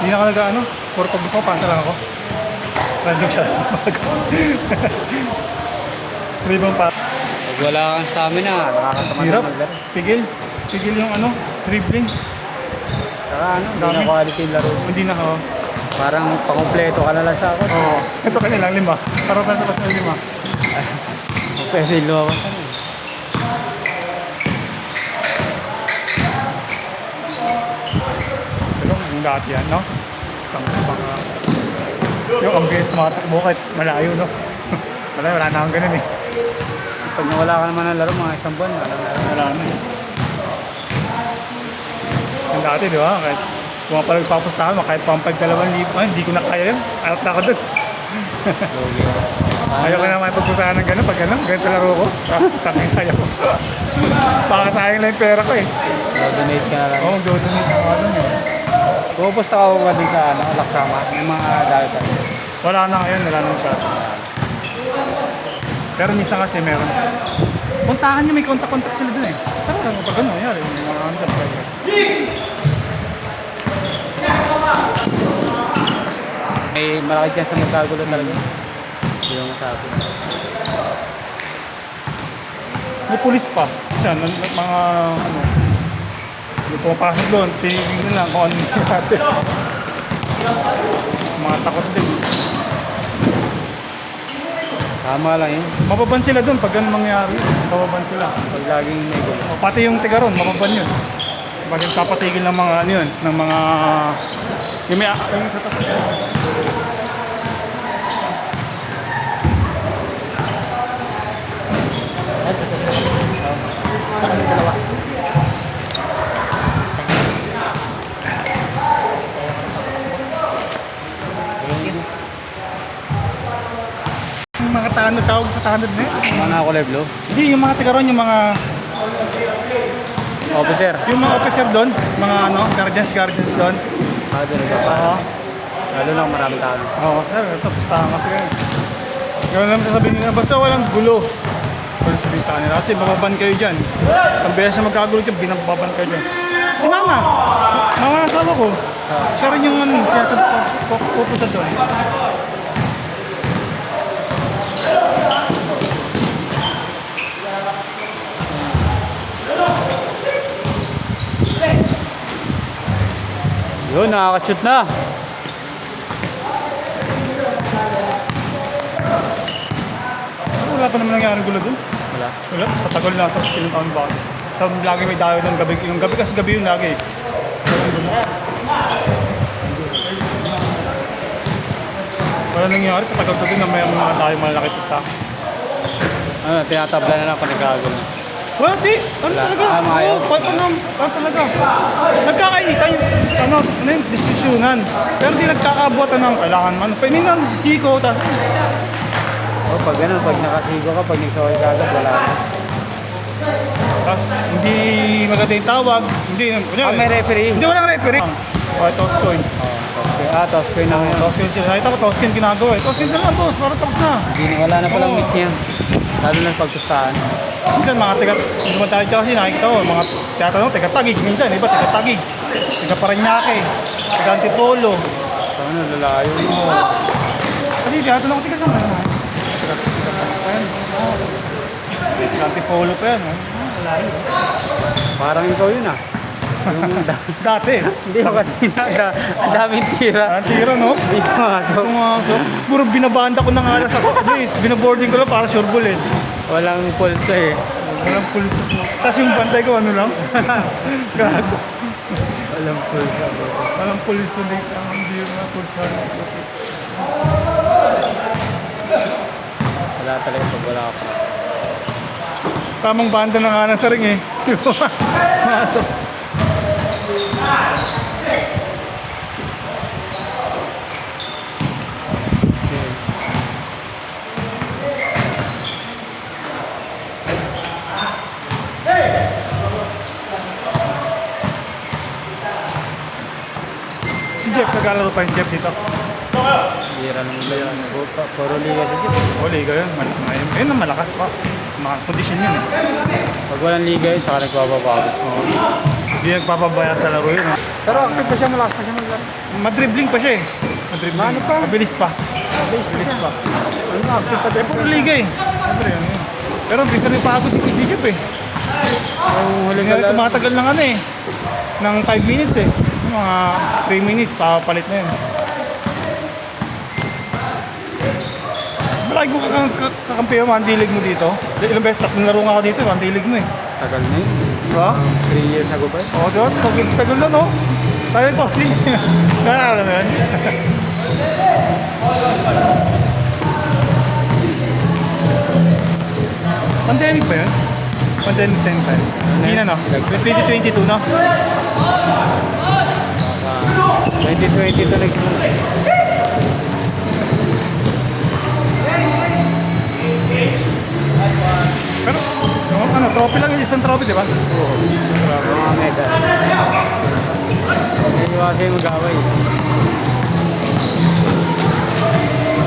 Hindi na ka nag-ano. Puro pag gusto ko, pasa lang ako. Random siya. Ribang pa. Pag wala kang stamina, nakakatamad Hirap. na maglaro. Pigil. Pigil yung ano, dribbling. Saka ano, hindi Dami. na quality yung laro. Hindi na ako. Parang pakumpleto ka na lang sa ako. Oo. Ito kanya lang, 5. Para pa sa 5. Pwede lumawas ka na eh. Pero yung dati yan, no? Yung ambience tumatakbo kahit malayo, no? Wala na akong ganun eh. Pag nawala ka naman ng laro, mga isang buwan, Wala na eh. Yung dati, di ba? Kahit pumapalag papustahan mo, kahit pampag 2,000, hindi ko na kaya yun. Out na ako doon. Logi. Ayaw ko naman pagpustahan ng gano'n. Pag gano'n, ganito laro ko. Tangin kaya ko. Baka sayang lang yung pera ko eh. Donate ka na lang. Oo, donate ako doon eh. Pumupusta ka ba din sa ano, Laksama? Yung mga dahil tayo. Wala na ngayon, wala na siya. Pero minsan kasi meron. Puntahan niyo, may kontak-kontak sila dun eh. Tara, pag gano'n, nangyari. May mga andap kayo. May malaki chance na magkagulo talaga. Hindi mo masabi. May pulis pa. Isa, mga ano. Yung pumapasok doon, tingin lang kung ano yung natin. Mga takot din. Tama lang yun. Mababan sila doon pag ganun mangyari. Mababan sila. Pag laging may gulo. O, pati yung tiga ron, mababan yun. Pag papatigil ng mga ano yun, ng mga... Yung may... Yung sa taas. Sa kami dalawa. Yung mga tanod, tawag sa tanod na yun. Mga kulay blue. Hindi, yung mga tiga ron, yung mga... Officer. Yung mga officer doon, mga ano, guardians doon. Doon ito pa. Oo. Lalo lang maraming tao. Oo, sir, ito, pustahan kasi kayo. Gano'n naman sasabihin nila, basta walang gulo. Walang sabihin sa kanila, kasi bababan kayo dyan. Isang beses na magkagulo dyan, binababan kayo dyan. Si mama, mama ng asawa ko, siya rin yung ano, siya pupunta doon. Yun, nakaka-shoot na. Wala pa naman nangyari gulo doon. Wala. Wala, patagol na ito, sinong taon ba? So, lagi may dayo ng gabi, yung gabi kasi gabi yung lagi. Wala nangyari sa tagal ko din na may mga dayo malalaki pusta. Ano, tinatabla na lang pag nagkagulo. Wala, di. Ano Wala. talaga? Ah, mga yun. Ano talaga? Nagkakainitan yung, ano yung desisyonan. Pero di nagkakabuatan ng kailangan man. Minsan nasisiko. Oh, pag ganun, pag nakasigo ka, pag nagsaway ka agad, wala na. Tapos hindi maganda yung tawag. Hindi, kunyari. May referee. Hindi, walang referee. Toss coin. Toss ko yun na ngayon. Toss coin sila. Nakita ko, toss coin ginagawa eh. Toss coin ka lang, toss. Para toss na. Wala na palang Oo. miss yan. Lalo na pagpustahan. Minsan mga tiga, hindi naman tayo kasi nakikita ko, mga tinatanong, tiga Tagig. Minsan, iba, tiga Tagig. Tiga Paranaque. Tiga Antipolo. Ano, lalayo mo. Kasi tinatanong ko, tiga saan ba naman? Tiga pa yan. Tiga Antipolo pa yan. Malayo. Parang ikaw yun ah. Yung Dati. hindi ako kanina. Ang daming tira. Ang tira, no? Hindi pumasok. Pumasok. Puro binabanda ko ng alas ako. Binaboarding ko lang para sure ball eh. Walang pulsa eh. Walang pulis ako. Tapos yung bantay ko, ano lang? Gago. Walang pulsa. Bro. Walang pulis ulit. Hindi yung mga pulis. Wala talaga pag wala ka. Tamang banda na nga ng saring eh. Masok. Jeff, naglalaro pa yung Jeff dito. Hira ng layan. Puro liga sa Jeep. O, liga yun. Ayun na malakas pa. Mga kondisyon yun. Pag walang liga yun, saka nagbababago. Hindi nagpapabaya sa laro yun. Pero active pa siya, malakas pa siya maglaro. Madribbling pa siya eh. Madribbling. Ano pa? Mabilis pa. Mabilis pa. Ano ba? Active pa Eh, puro liga eh. Siyempre, ano yun. Pero bisa rin pagod yung isigip eh. Yung huling Hindi tumatagal ng ano eh. Ng 5 minutes eh. Mga 3 minutes, papapalit na yun. Malagi ko kakampi yung mandilig mo dito. Ilang beses, tatlong laro nga ako dito, mandilig mo eh. Tagal na yun. Diba? 3 years ago ba? Oo, diba? Tagal na no? Tayo ito, kasi alam mo yun? Pandemic ba yun? Pandemic time pa yun? Hindi na no? 2022 no? 2022 nagsimula. Pero, ano, trophy lang yun, isang trophy, di ba? Oo. Mga medal. Hindi kasi mag-away.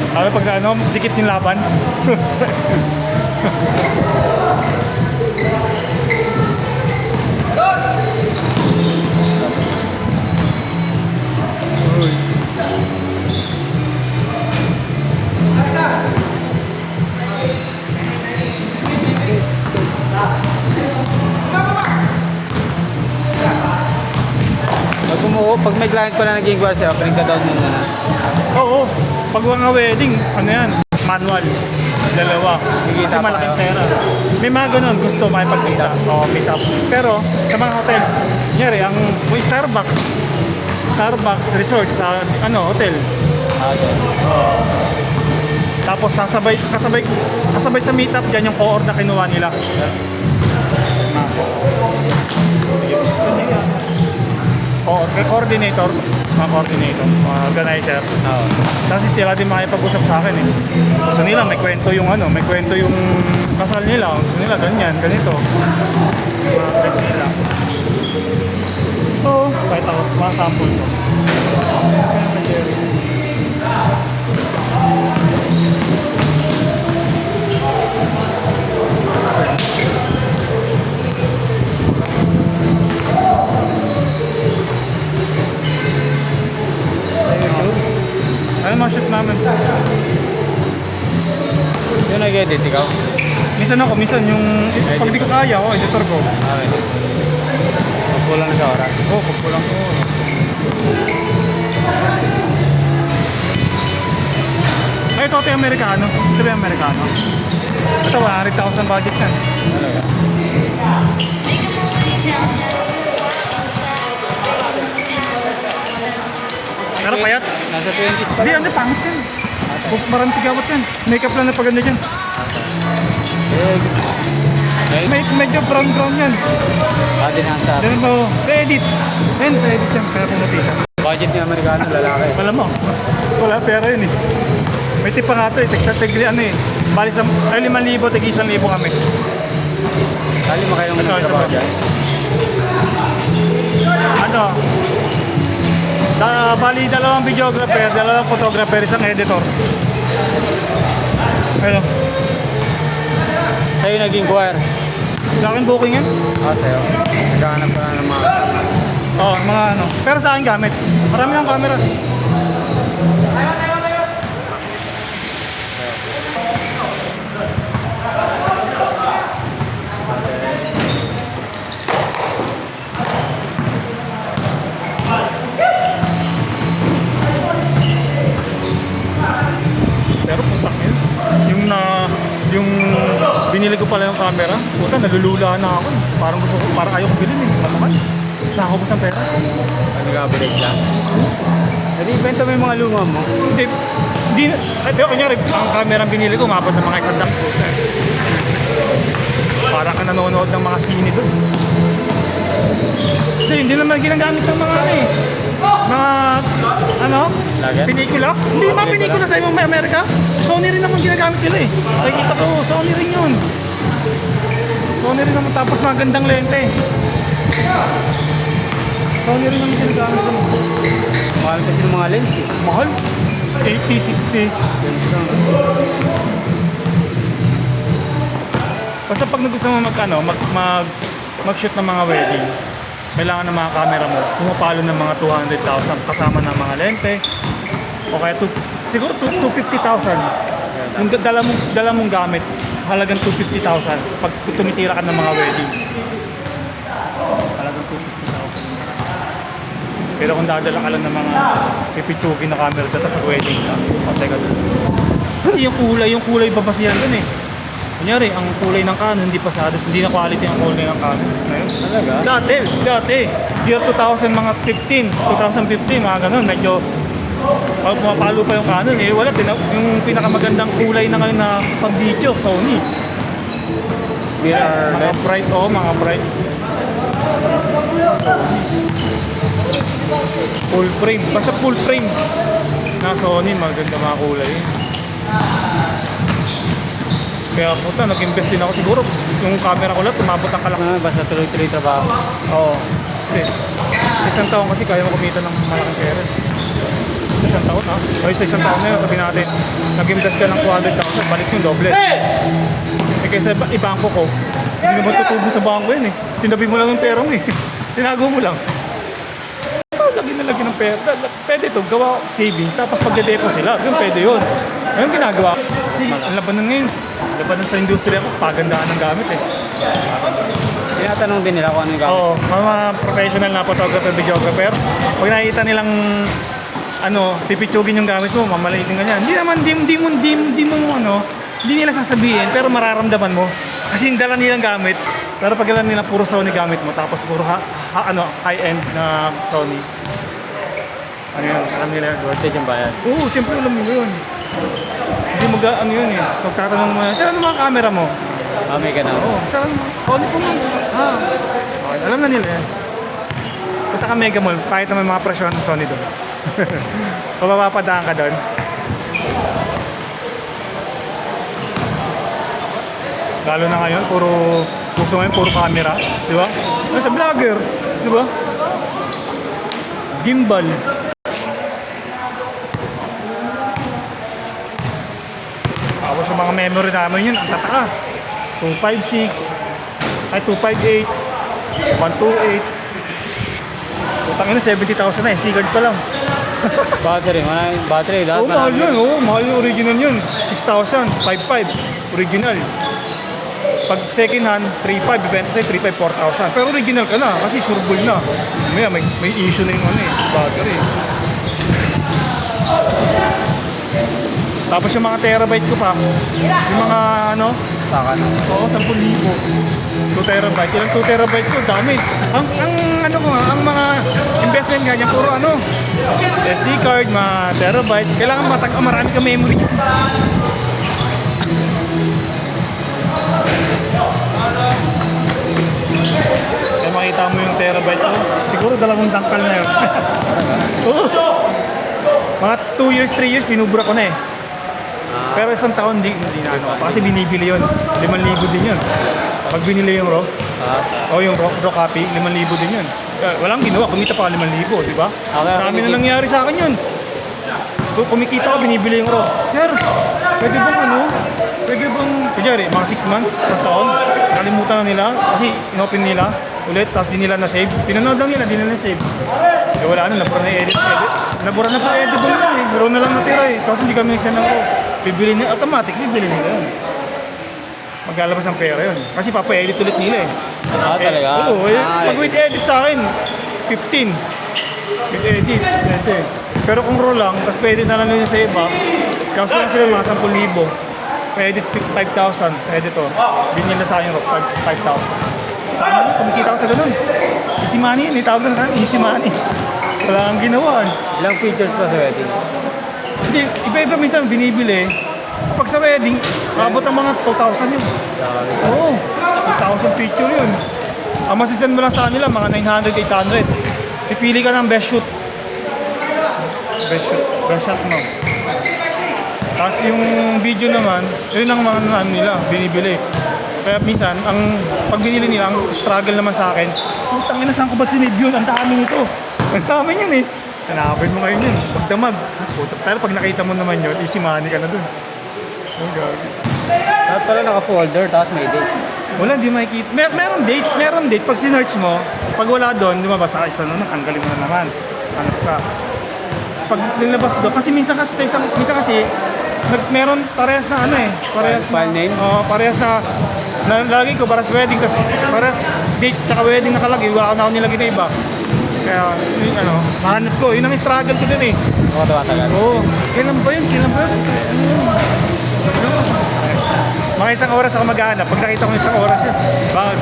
Ano pag ano, dikit yung laban? Pag may client pa na naging bar siya, opening ka down muna na. Oo, pag mga wedding, ano yan, manual. Dalawa. Kasi Kikita pa malaking kayo. pera. May mga ganun, gusto makipag-meet up. Oo, meet up. Pero, sa mga hotel, nyari, ang may Starbucks resort sa ano hotel. Okay. Tapos kasabay sa meet up diyan yung co-order na kinuha nila. Coordinator, mga organizer. Oo. Kasi sila din makipag-usap sa akin eh. Gusto nila may kwento yung ano, may kwento yung kasal nila. Gusto nila ganyan, ganito. Yung mga kwento nila. Oo, kahit ako, mga sample ko. Ano mga shoot namin? Yung nag-edit ikaw? Minsan yung pag di ko kaya, editor ko. Okay. Kulang na sa oras. Oo, pagkulang ko. Ay, ito yung Amerikano. Ito ba yung Amerikano? Ito, 100,000 budget yan. Talaga. Pero payat. Nasa 20s pa Hindi, lang. ano, pangit yan. Marami tigawat yan. Makeup lang na paganda dyan. Medyo brown yan. Din ang sa Ganun mo, sa-edit. Ayun, sa-edit yan. Kaya pumuti ka. budget ng Amerikano, lalaki. Alam mo, wala pera yun eh. May tip pa nga ito eh. Tigli ano eh. Bali sa 5,000, tig 1,000 kami. Kali mo kayong nagtrabaho dyan. Ano? Bali, dalawang videographer, dalawang photographer, isang editor. Ano? Sa'yo naging choir. Sa akin booking yan? Sa'yo. Naghahanap ka na ng mga Oo, mga ano. Pero sa akin gamit. Marami ng camera. Pero putak yun. Yung binili ko pala yung camera, puta, nalulula na ako. Parang ayaw ko bilhin eh. Mamahal. Nakakubos ng pera. nag-average lang. Hindi, ibenta mo yung mga luma mo. Hindi, ito, kunyari, ang camera ang binili ko, umabot ng mga 100. Parang ka nanonood ng mga skinny doon. Hindi naman ginagamit ng mga ano eh. Mga, ano? Lager? Pinikula? Hindi mga pinikula sa ibang Amerika. Sony rin naman ginagamit nila eh. Nakikita ko, Sony rin yun. Sony rin naman, tapos magandang lente. Sony rin naman ginagamit nila. Mahal kasi ng mga lens eh. Mahal. 80, 60. Basta pag gusto mo mag-shoot ng mga wedding, kailangan ng mga camera mo, pumapalo ng mga 200,000 kasama ng mga lente. O kaya siguro 250,000. Yung dala mong gamit, halagang 250,000 pag tumitira ka ng mga wedding. Halagang 250,000. Pero kung dadala ka lang ng mga pipitsugin na camera data sa wedding ka, patay ka dun. Kasi yung kulay babasihan dun eh. Kunyari, ang kulay ng Canon hindi pasados, hindi na quality ang kulay ng Canon. Ngayon, Talaga? Dati. Year 2000, mga 2015, mga ganun, medyo pumapalo pa yung Canon eh. Wala, yung pinakamagandang kulay na ngayon na pang-video, Sony. Mirror Mga lens. bright, mga bright. Full frame, basta full frame na Sony, maganda mga kulay. Kaya puta, nag-invest din ako siguro. Yung camera ko lang, tumabot ang kalaki. Basta tuloy-tuloy trabaho. Oo. Kasi, sa isang taon kasi kaya mo kumita ng malaking pera. Sa isang taon ha? O sa isang taon na yun, sabi natin, nag-invest ka ng 200,000, balik yung doble. Eh kaysa ibangko ko, hindi naman tutubo sa bangko yun eh. Tinabi mo lang yung pera mo eh. Tinago mo lang. Ikaw, lagi na lagi ng pera. Pwede ito, gawa savings, tapos pagde-depo sila, yun pwede yun. Ayun ginagawa. Kasi ang labanan ngayon, labanan sa industriya ko, pagandaan ng gamit eh. Tinatanong din nila kung ano yung gamit. Oo, mga professional na photographer, videographer, pag nakikita nilang pipitsugin yung gamit mo, mamalitin ka niyan. Hindi nila sasabihin, pero mararamdaman mo. Kasi yung dala nilang gamit, pero pag alam nila puro Sony gamit mo, tapos puro high-end na Sony. Ano yun, alam nila yun. Worth it yung bayad. Oo, siyempre alam nila yun. Hindi ano yun eh. Pag tatanong mo, sir, ano mga camera mo? May ganun. Oo, sir, Sony po mo. Okay, alam na nila yan. Punta ka Mega Mall, kahit na may mga presyon ng Sony doon. Kung mapapadaan ka doon. Lalo na ngayon, gusto ngayon, puro camera. Di ba? Sa vlogger. Di ba? Gimbal. Tapos yung mga memory namin yun, ang tataas. 256, ay 258, 128. Putang ina, 70,000 na, SD card pa lang. Battery, battery, lahat Oo, mahal yun. Oo, mahal yung original yun. 6,000, 5,500, original. Pag second hand, 3,500, ibenta sa'yo 3,500, 4,000. Pero original ka na, kasi sure bull na. May issue na yung battery. Tapos yung mga terabyte ko pa, yung mga Takan. oo, 10,000. 2 terabyte. Yung 2 terabyte ko, dami. Ang mga investment nga niya, puro SD card, mga terabyte. Kailangan marami ka memory. Kaya makita mo yung terabyte ko, siguro 2 dangkal na yun. Oo. Mga 2 years, 3 years, binubura ko na eh. Pero isang taon, hindi na kasi binibili yun. 5,000 din yun. Pag binili yung raw, yung raw copy, 5,000 din yun. Walang ginawa, kumita pa 5,000, di ba? Marami na nangyari sa akin yun. Kumikita ko, binibili yung raw. Sir, pwede bang, kunyari, mga 6 months, isang taon, nakalimutan na nila, kasi inopen nila ulit, tapos di nila na-save. Pinanood lang nila, di nila na-save. Wala na, nabura na edit. Nabura na po editable lang eh. Meron na lang natira eh. Tapos hindi kami nag-send ng raw. Bibili nila, automatic, bibili nila yun. Maglalabas ang pera yun. Kasi papa-edit ulit nila eh. Talaga? Oo, pag with edit sa akin, 15. With edit, 20. Pero kung raw lang, tapos pwede na lang yun sa iba, kasi lang sila mga 10,000. Pa-edit 5,000 sa editor. Binili na sa akin raw, 5,000. Kumikita ko sa ganun. Easy money yun, itawag na sa akin, easy money. Wala kang ginawa. Ilang features pa sa wedding? Hindi, iba-iba minsan binibili. Pag sa wedding, abot ang mga 2,000 yun. Oo, 2,000 picture yun. Ang masisend mo lang sa kanila, mga 900, 800. Pipili ka ng best shoot. Best shot mo. Tapos yung video naman, yun ang mga nila, binibili. Kaya minsan, pag binili nila, ang struggle naman sa akin, putang ina, saan ko ba't sinave yun? Ang dami nito. Ang dami yun eh. Hanapin mo ngayon yun. Pagdamag. Pero pag nakita mo naman yun, easy money ka na dun. Oh, gagi. Lahat pala naka-folder, tapos may date. Wala, di makikita. Meron date. Pag sinearch mo, pag wala doon, lumabas sa isa naman, tanggalin mo na naman. Hanap ka. Pag nilabas doon, kasi minsan kasi meron parehas na ano eh. Parehas File name? Oo, parehas na lagi ko, parehas wedding, tas parehas date, tsaka wedding nakalagay, wala na ako nilagay na iba. Kaya, yun, mahanap ko, yun ang struggle ko din eh. Ako tumatagal. Oo, kailan ba yun? Mga isang oras ako maghahanap. Pag nakita ko isang oras yun, bag.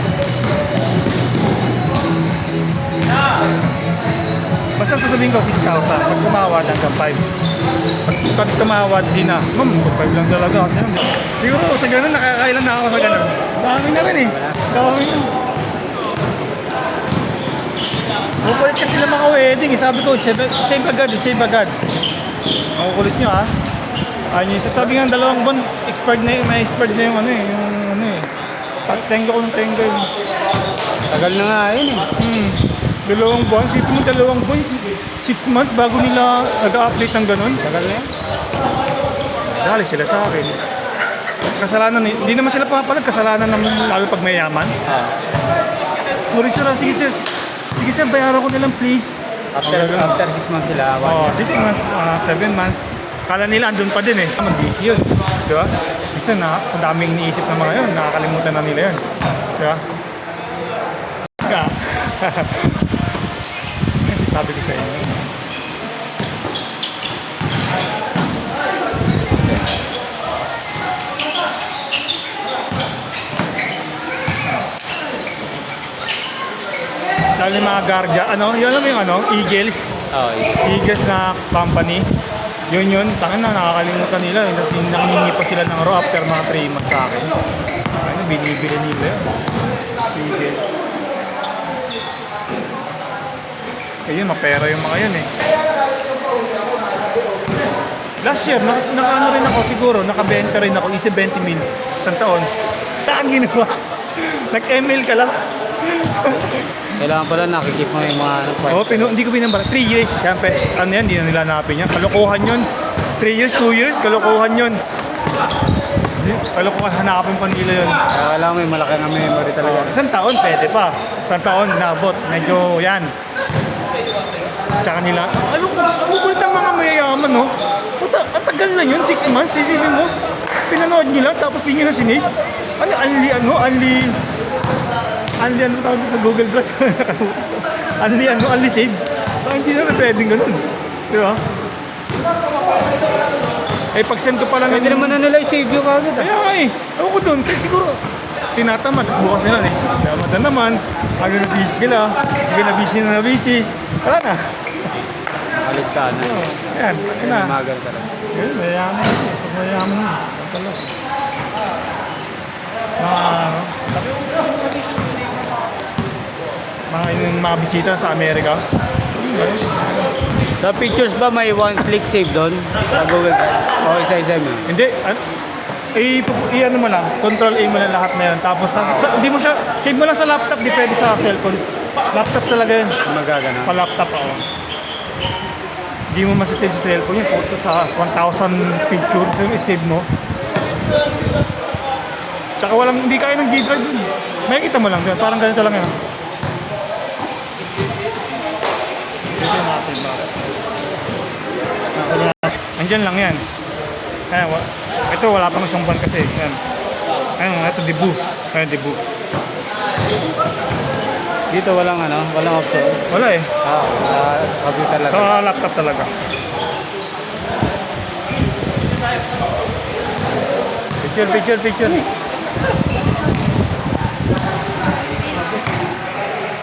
Basta sasabihin ko 6,000. Pag tumawad hanggang 5. Pag tumawad, di na. 5 lang talaga kasi yun. Siguro sa ganun, nakakailan na ako sa ganun. Dami na rin eh. Dami na. Makukulit kasi ng mga wedding eh. Sabi ko, save agad. Makukulit nyo ah. Ayun yung sabi nga 2 buwan, expired na may expired na yung tengo ko ng tengo yun. Tagal na nga yun eh. 2 buwan, sipin mo 2 buwan, 6 months bago nila nag-update ng ganun. Tagal na yan. Dali sila sa akin. Kasalanan, hindi naman sila papalag, kasalanan naman lalo pag mayaman. Sorry sir, sige sir, bayaran ko nilang please. After 6 months sila. 6 months, 7 months. Kala nila andun pa din eh. Mag-busy yun. Di ba? Minsan sa daming iniisip ng mga yun, nakakalimutan na nila yun. Di ba? Kasi sabi ko sa inyo. Dahil yung mga Guardia, yun alam mo yung Eagles. Oo, Eagles na company. Yun, tangin na, nakakalimutan nila. Kasi nakihingi pa sila ng raw after mga 3 months sa akin. Binibili nila yun. Sige. Ayun, mapera yung mga yun eh. Last year, naka rin ako siguro, naka-20 rin ako, isa 20 mil, isang taon. Saan ginawa? Nag-ML ka lang. Kailangan pala nakikip mo yung mga Hindi ko binambara. 3 years. Siyempre, yan, hindi na nila hanapin yan. Kalokohan yun. 3 years, 2 years, kalokohan yun. Kalokohan, hanapin pa nila yun. Kailangan may malaki na memory talaga. Isang taon, pwede pa. Isang taon, nabot. Medyo yan. Tsaka nila, kukulit ang mga mayayaman, no? Ang tagal na yun, 6 months, isipin mo. Pinanood nyo lang, tapos di nyo na sinave. Only tawag sa Google Drive. only save. Hindi na pwedeng ganun. Di ba? Pag-send ko pa lang. Pwede naman na nila i-save yung kagad. Kaya nga ewan ko dun. Kasi siguro, tinatamad. Tapos bukas nila, tamad na naman. Na busy sila. Na busy. Wala na. Malit ka na. Ayan, na. Magal ka lang. Yun, mayaman kasi. Pag mayaman na. Mga bisita sa Amerika. Sa pictures ba may one-click save doon? Sa Google Drive? O isa-isa mo? Hindi. I-ano mo lang. Control A mo lang lahat na yun. Tapos, hindi mo siya, save mo lang sa laptop. Di pwede sa cellphone. Laptop talaga yun. Magagana. Pa-laptop ako. Hindi mo masasave sa cellphone yun. Photo sa 1,000 picture. Yung i-save mo. Tsaka hindi kaya ng G-Drive yun. Makikita mo lang yun. Parang ganito lang yun. Ito yung nakasave mo. Andyan lang yan. Ayan, ito wala pang isang buwan kasi. Ayan, ito debu. Ayan, debu. Dito walang option. Wala eh. Computer lang. Sa laptop talaga. Picture.